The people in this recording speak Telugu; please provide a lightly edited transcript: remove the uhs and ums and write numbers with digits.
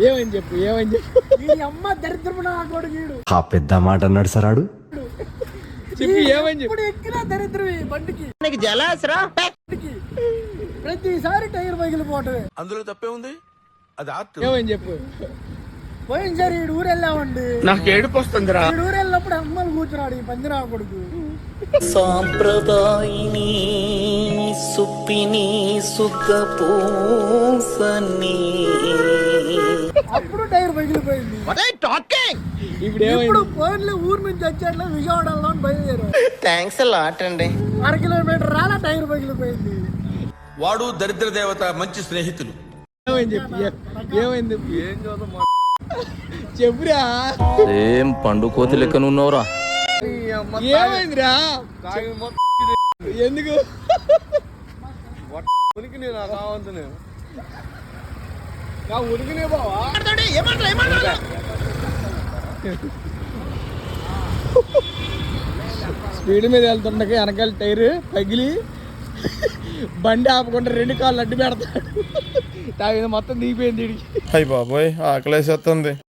ఏమని చెప్పు వీడి అమ్మ దరిద్రపు నా కొడుకు. ఆ పెద్ద మాట అన్నాడు సరాడు. చెప్పు ఏమని చెప్పు. ఇప్పుడు ఎక్కినా దరిద్రమే బండికి. నీకు జలాసరా ప్రతిసారి టైర్ పగిలిపోవటమే. అందులో తప్పే ఉంది, అది ఆర్ట్. ఏమని చెప్పు. పోయినసారి ఈ ఊరు వెళ్ళామండి, నాకు ఏడుపు వస్తుందిరా. ఈ ఊరు వెళ్ళినప్పుడు అమ్మలు కూర్చున్నాడు ఈ పందిరా కొడుకు. సాంప్రదాయిని సుప్పిని సుఖ పూసని. అప్పుడు టైర్ పగిలిపోయింది. ఇప్పుడు ఫోన్లో ఊరు నుంచి వచ్చేట్లా విజయవాడలో బయలుదేరాం. థ్యాంక్స్ లాట్ అండి. 1 కిలోమీటర్ రాలా టైర్ పగిలిపోయింది. వాడు దరిద్ర దేవత, మంచి స్నేహితులు. ఏమని చెప్పు. ఏమైంది చెప్పురా. ఏం పండు కోతి లెక్క నున్నవరా. ఏమైందిరా. ఎందుకు నా ఉనికినే బావా. స్పీడ్ మీద వెళ్తుండగా వెనకాల టైర్ పగిలి బండి ఆపకుండా 2 కాళ్ళు అడ్డు పెడతాడు. మొత్తం దిగిపోయింది. అయ్య బాబోయ్, ఆకలేసేస్తుంది.